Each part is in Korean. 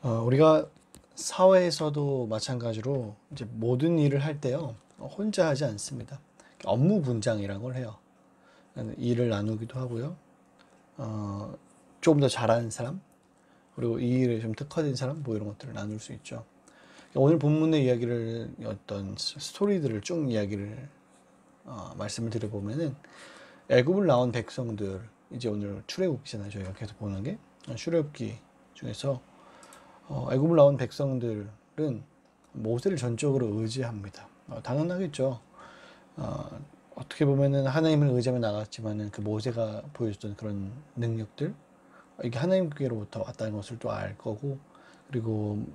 우리가 사회에서도 마찬가지로 이제 모든 일을 할 때요, 혼자 하지 않습니다. 업무 분장이라는 걸 해요. 일을 나누기도 하고요. 조금 더 잘하는 사람, 그리고 이 일에 좀 특화된 사람, 뭐 이런 것들을 나눌 수 있죠. 오늘 본문의 이야기를 어떤 스토리들을 쭉 이야기를 말씀을 드려보면은 애굽을 나온 백성들, 이제 오늘 출애굽기잖아요. 저희가 계속 보는 게 출애굽기 중에서 애굽을 나온 백성들은 모세를 전적으로 의지합니다. 당연하겠죠. 어떻게 보면은 하나님을 의지하며 나갔지만은 그 모세가 보여줬던 그런 능력들, 이게 하나님께로부터 왔다는 것을 또 알 거고, 그리고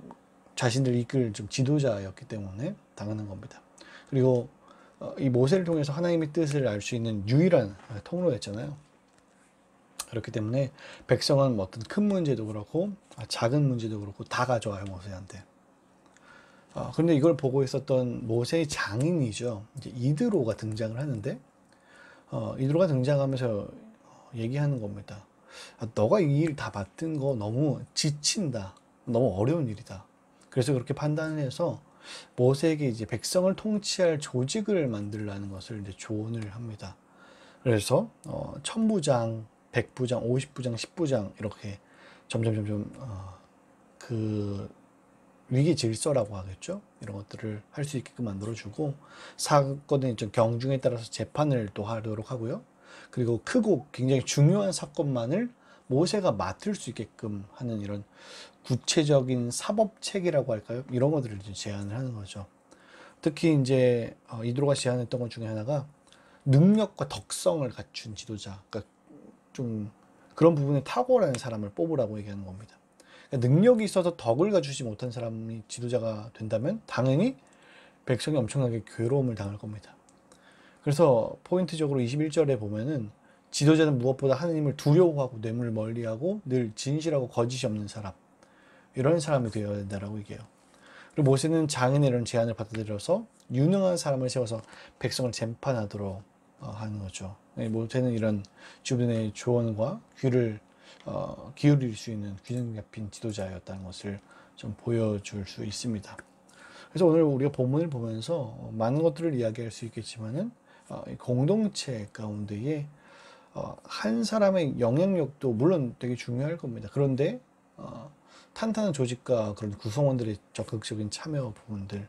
자신들 이끌 좀 지도자였기 때문에 당연한 겁니다. 그리고 이 모세를 통해서 하나님의 뜻을 알 수 있는 유일한 통로였잖아요. 그렇기 때문에 백성은 어떤 큰 문제도 그렇고 작은 문제도 그렇고 다 가져와요, 모세한테. 그런데 이걸 보고 있었던 모세의 장인이죠, 이제 이드로가 등장을 하는데, 이드로가 등장하면서 얘기하는 겁니다. 너가 이 일 다 맡은 거 너무 지친다. 너무 어려운 일이다. 그래서 그렇게 판단을 해서 모세에게 이제 백성을 통치할 조직을 만들라는 것을 이제 조언을 합니다. 그래서 천부장, 백부장, 50부장, 10부장 이렇게 점점 그 위기 질서라고 하겠죠. 이런 것들을 할 수 있게끔 만들어주고, 사건의 좀 경중에 따라서 재판을 또 하도록 하고요. 그리고 크고 굉장히 중요한 사건만을 모세가 맡을 수 있게끔 하는 이런 구체적인 사법책이라고 할까요? 이런 것들을 이제 제안을 하는 거죠. 특히 이제 이드로가 제안했던 것 중에 하나가 능력과 덕성을 갖춘 지도자, 그러니까 좀 그런 부분에 탁월한 사람을 뽑으라고 얘기하는 겁니다. 그러니까 능력이 있어서 덕을 갖추지 못한 사람이 지도자가 된다면 당연히 백성이 엄청나게 괴로움을 당할 겁니다. 그래서 포인트적으로 21절에 보면은 지도자는 무엇보다 하나님을 두려워하고 뇌물을 멀리하고 늘 진실하고 거짓이 없는 사람, 이런 사람이 되어야 된다라고 얘기해요. 그리고 모세는 장인의 이런 제안을 받아들여서 유능한 사람을 세워서 백성을 재판하도록 하는 거죠. 모세는 이런 주변의 조언과 귀를 기울일 수 있는 균형 잡힌 지도자였다는 것을 좀 보여줄 수 있습니다. 그래서 오늘 우리가 본문을 보면서 많은 것들을 이야기할 수 있겠지만은 공동체 가운데에 한 사람의 영향력도 물론 되게 중요할 겁니다. 그런데 탄탄한 조직과 그런 구성원들의 적극적인 참여 부분들,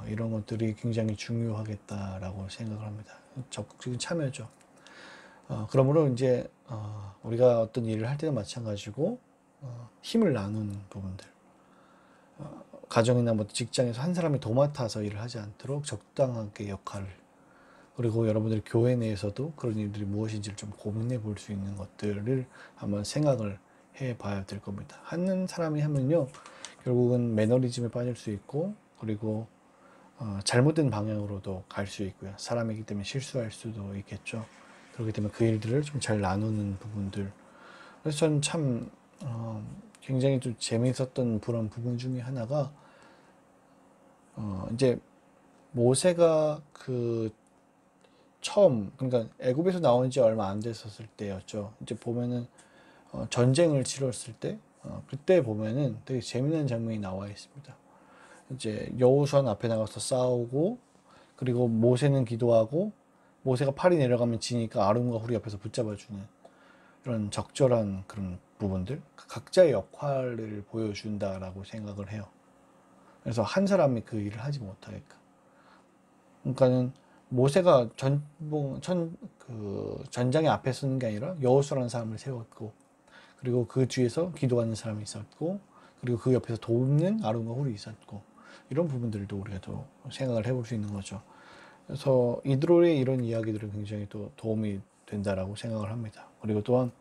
이런 것들이 굉장히 중요하겠다라고 생각을 합니다. 적극적인 참여죠. 그러므로 이제 우리가 어떤 일을 할 때도 마찬가지고 힘을 나누는 부분들, 가정이나 뭐 직장에서 한 사람이 도맡아서 일을 하지 않도록 적당하게 역할을, 그리고 여러분들 교회 내에서도 그런 일들이 무엇인지를 좀 고민해 볼 수 있는 것들을 한번 생각을 해 봐야 될 겁니다. 하는 사람이 하면요, 결국은 매너리즘에 빠질 수 있고, 그리고 잘못된 방향으로도 갈 수 있고요. 사람이기 때문에 실수할 수도 있겠죠. 그렇기 때문에 그 일들을 좀 잘 나누는 부분들. 그래서 저는 참 굉장히 좀 재미있었던 그런 부분 중에 하나가 이제 모세가 그 처음, 그러니까 애굽에서 나온 지 얼마 안 됐었을 때였죠. 이제 보면은 전쟁을 치렀을 때, 그때 보면은 되게 재미난 장면이 나와 있습니다. 이제 여호수아는 앞에 나가서 싸우고, 그리고 모세는 기도하고, 모세가 팔이 내려가면 지니까 아론과 훌이 옆에서 붙잡아주는 이런 적절한 그런 부분들, 각자의 역할을 보여준다라고 생각을 해요. 그래서 한 사람이 그 일을 하지 못하게끔. 그러니까는 모세가 전장의 앞에 서는 게 아니라 여호수아라는 사람을 세웠고, 그리고 그 뒤에서 기도하는 사람이 있었고, 그리고 그 옆에서 돕는 아론과 훌이 있었고, 이런 부분들도 우리가 또 생각을 해볼 수 있는 거죠. 그래서 이드로의 이런 이야기들은 굉장히 또 도움이 된다라고 생각을 합니다. 그리고 또한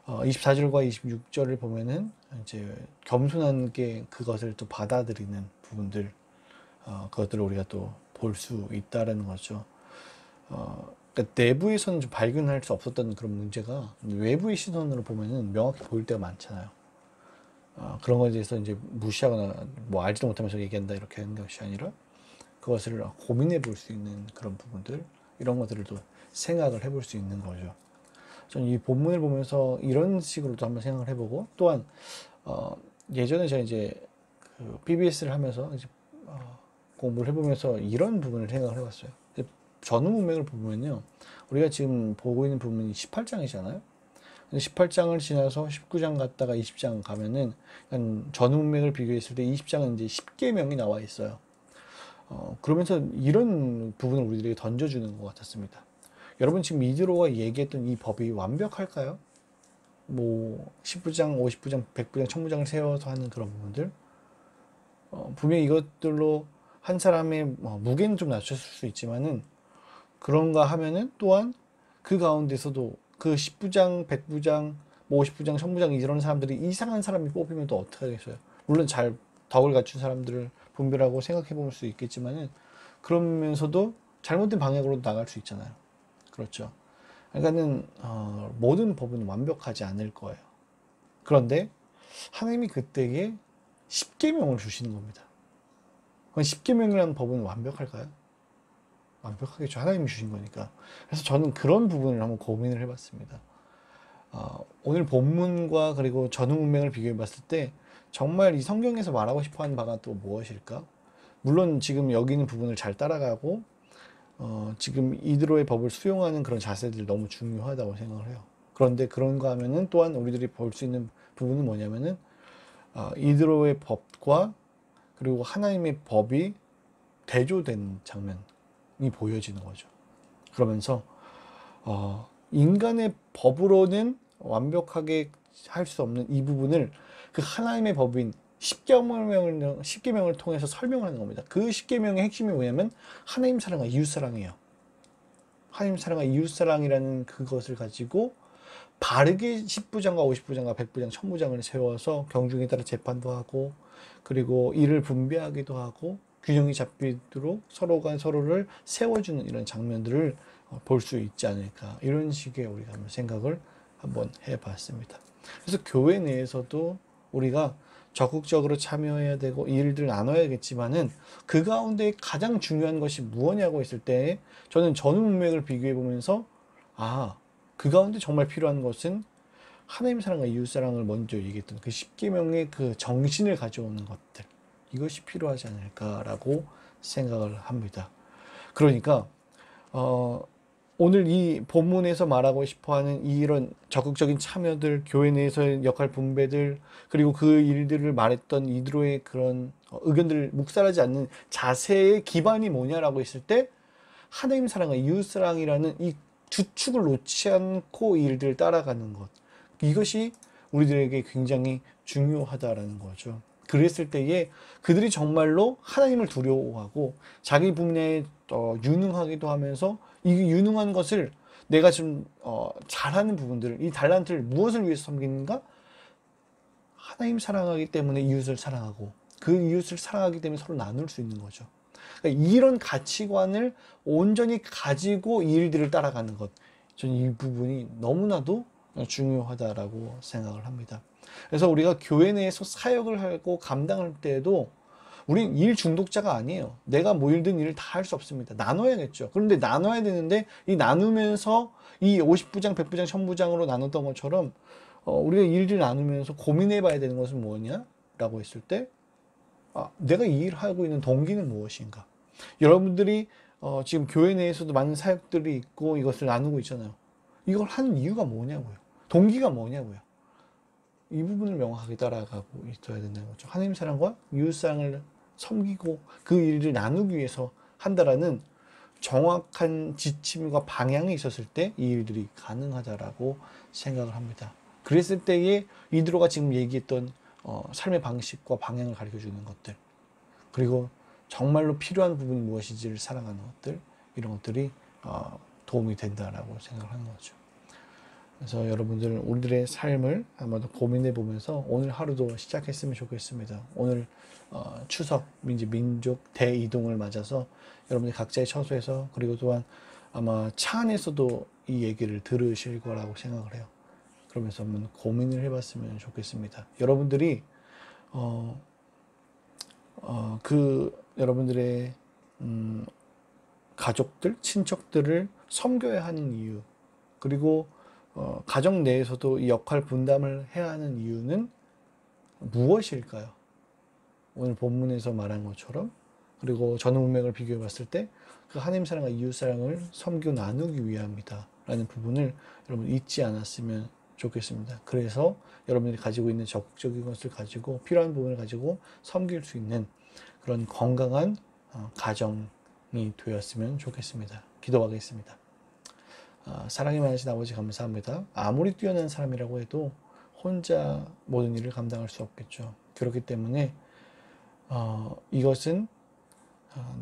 24절과 26절을 보면은 이제 겸손한 게 그것을 또 받아들이는 부분들, 그것들을 우리가 또 볼 수 있다라는 거죠. 그러니까 내부에서는 좀 발견할 수 없었던 그런 문제가 외부의 시선으로 보면은 명확히 보일 때가 많잖아요. 그런 것에 대해서 이제 무시하거나 뭐 알지도 못하면서 얘기한다 이렇게 하는 것이 아니라 그것을 고민해 볼 수 있는 그런 부분들, 이런 것들을 또 생각을 해볼 수 있는 거죠. 저는 이 본문을 보면서 이런 식으로도 한번 생각을 해보고, 또한 예전에 제가 이제 그 BBS를 하면서 이제 공부를 해보면서 이런 부분을 생각을 해봤어요. 전후문맥을 보면요, 우리가 지금 보고 있는 부분이 18장이잖아요. 18장을 지나서 19장 갔다가 20장 가면은 전후문맥을 비교했을 때 20장은 이제 10계명이 나와 있어요. 그러면서 이런 부분을 우리들에게 던져주는 것 같았습니다. 여러분, 지금 이드로가 얘기했던 이 법이 완벽할까요? 뭐 19장, 50부장, 100부장, 1000부장을 세워서 하는 그런 부분들, 분명히 이것들로 한 사람의 무게는 좀 낮췄을 수 있지만은, 그런가 하면은 또한 그 가운데서도 그 10부장, 100부장, 뭐 50부장, 1000부장 이런 사람들이 이상한 사람이 뽑히면 또 어떻게 하겠어요? 물론 잘 덕을 갖춘 사람들을 분별하고 생각해 볼 수 있겠지만은, 그러면서도 잘못된 방향으로 나갈 수 있잖아요. 그렇죠. 그러니까는 모든 법은 완벽하지 않을 거예요. 그런데 하나님이 그때에 10계명을 주시는 겁니다. 그럼 10계명이라는 법은 완벽할까요? 완벽하겠죠. 하나님이 주신 거니까. 그래서 저는 그런 부분을 한번 고민을 해봤습니다. 오늘 본문과 그리고 전후문맥을 비교해 봤을 때 정말 이 성경에서 말하고 싶어 하는 바가 또 무엇일까? 물론 지금 여기 있는 부분을 잘 따라가고 지금 이드로의 법을 수용하는 그런 자세들이 너무 중요하다고 생각을 해요. 그런데 그런가 하면은 또한 우리들이 볼 수 있는 부분은 뭐냐면은 이드로의 법과 그리고 하나님의 법이 대조된 장면이 보여지는 거죠. 그러면서 인간의 법으로는 완벽하게 할 수 없는 이 부분을 그 하나님의 법인 10계명을 통해서 설명하는 겁니다. 그 10계명의 핵심이 뭐냐면 하나님 사랑과 이웃 사랑이에요. 하나님 사랑과 이웃 사랑이라는 그것을 가지고 바르게 10부장과 50부장과 100부장, 1000부장을 세워서 경중에 따라 재판도 하고, 그리고 이를 분배하기도 하고, 균형이 잡히도록 서로가 서로를 세워주는 이런 장면들을 볼 수 있지 않을까, 이런 식의 우리가 한번 생각을 한번 해봤습니다. 그래서 교회 내에서도 우리가 적극적으로 참여해야 되고 이 일들을 나눠야겠지만은, 그 가운데 가장 중요한 것이 무엇냐고 했을 때 저는 전후문맥을 비교해 보면서 그 가운데 정말 필요한 것은 하나님 사랑과 이웃 사랑을 먼저 얘기했던 그 10계명의 그 정신을 가져오는 것들, 이것이 필요하지 않을까라고 생각을 합니다. 그러니까 오늘 이 본문에서 말하고 싶어하는 이런 적극적인 참여들, 교회 내에서의 역할 분배들, 그리고 그 일들을 말했던 이드로의 그런 의견들을 묵살하지 않는 자세의 기반이 뭐냐라고 했을 때 하나님 사랑과 이웃 사랑이라는 이 주축을 놓지 않고 이 일들을 따라가는 것, 이것이 우리들에게 굉장히 중요하다라는 거죠. 그랬을 때에 그들이 정말로 하나님을 두려워하고 자기 분야에 유능하기도 하면서 이 유능한 것을 내가 좀 잘하는 부분들, 이 달란트를 무엇을 위해서 섬기는가? 하나님 사랑하기 때문에 이웃을 사랑하고, 그 이웃을 사랑하기 때문에 서로 나눌 수 있는 거죠. 그러니까 이런 가치관을 온전히 가지고 이 일들을 따라가는 것, 저는 이 부분이 너무나도 중요하다라고 생각을 합니다. 그래서 우리가 교회 내에서 사역을 하고 감당할 때에도 우린 일 중독자가 아니에요. 내가 모일든 일을 다 할 수 없습니다. 나눠야겠죠. 그런데 나눠야 되는데 이 나누면서 이 50부장, 100부장, 1000부장으로 나눴던 것처럼 우리가 일을 나누면서 고민해 봐야 되는 것은 뭐냐라고 했을 때 내가 이 일을 하고 있는 동기는 무엇인가? 여러분들이 지금 교회 내에서도 많은 사역들이 있고 이것을 나누고 있잖아요. 이걸 하는 이유가 뭐냐고요. 동기가 뭐냐고요. 이 부분을 명확하게 따라가고 있어야 된다는 거죠. 하나님 사랑과 이웃 사랑을 섬기고 그 일을 나누기 위해서 한다라는 정확한 지침과 방향이 있었을 때 이 일들이 가능하다라고 생각을 합니다. 그랬을 때에 이드로가 지금 얘기했던 삶의 방식과 방향을 가르쳐 주는 것들, 그리고 정말로 필요한 부분이 무엇인지를 사랑하는 것들, 이런 것들이 도움이 된다라고 생각을 하는 거죠. 그래서 여러분들 우리들의 삶을 한번 더 고민해 보면서 오늘 하루도 시작했으면 좋겠습니다. 오늘 추석 민족 대이동을 맞아서 여러분들 각자의 처소에서, 그리고 또한 아마 차 안에서도 이 얘기를 들으실 거라고 생각을 해요. 그러면서 한번 고민을 해봤으면 좋겠습니다. 여러분들이 여러분들의 가족들, 친척들을 섬겨야 하는 이유, 그리고 가정 내에서도 이 역할 분담을 해야 하는 이유는 무엇일까요? 오늘 본문에서 말한 것처럼, 그리고 전후 문맥을 비교해 봤을 때 그 하나님 사랑과 이웃 사랑을 섬기고 나누기 위함이다 라는 부분을 여러분 잊지 않았으면 좋겠습니다. 그래서 여러분들이 가지고 있는 적극적인 것을 가지고 필요한 부분을 가지고 섬길 수 있는 그런 건강한 가정이 되었으면 좋겠습니다. 기도하겠습니다. 사랑이 많으신 아버지 감사합니다. 아무리 뛰어난 사람이라고 해도 혼자 모든 일을 감당할 수 없겠죠. 그렇기 때문에 이것은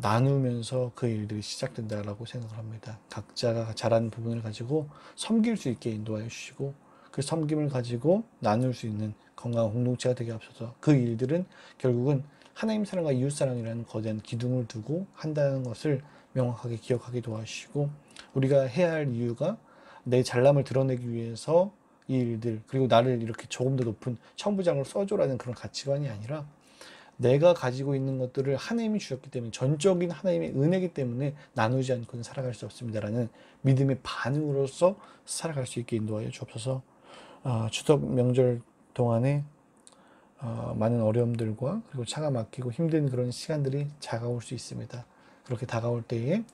나누면서 그 일들이 시작된다라고 생각을 합니다. 각자가 잘하는 부분을 가지고 섬길 수 있게 인도하여 주시고 그 섬김을 가지고 나눌 수 있는 건강한 공동체가 되게 앞서서 그 일들은 결국은 하나님 사랑과 이웃 사랑이라는 거대한 기둥을 두고 한다는 것을 명확하게 기억하게 도와주시고 우리가 해야 할 이유가 내 잘남을 드러내기 위해서 이 일들 그리고 나를 이렇게 조금 더 높은 천부장으로 써줘라는 그런 가치관이 아니라 내가 가지고 있는 것들을 하나님이 주셨기 때문에 전적인 하나님의 은혜이기 때문에 나누지 않고는 살아갈 수 없습니다라는 믿음의 반응으로서 살아갈 수 있게 인도하여 주옵소서. 추석 명절 동안에 많은 어려움들과 그리고 차가 막히고 힘든 그런 시간들이 다가올 수 있습니다. 그렇게 다가올 때에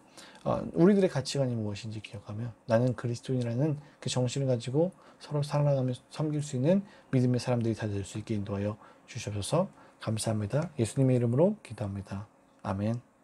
우리들의 가치관이 무엇인지 기억하며 나는 그리스도인이라는 그 정신을 가지고 서로 사랑하며 섬길 수 있는 믿음의 사람들이 다 될 수 있게 인도하여 주시옵소서. 감사합니다. 예수님의 이름으로 기도합니다. 아멘.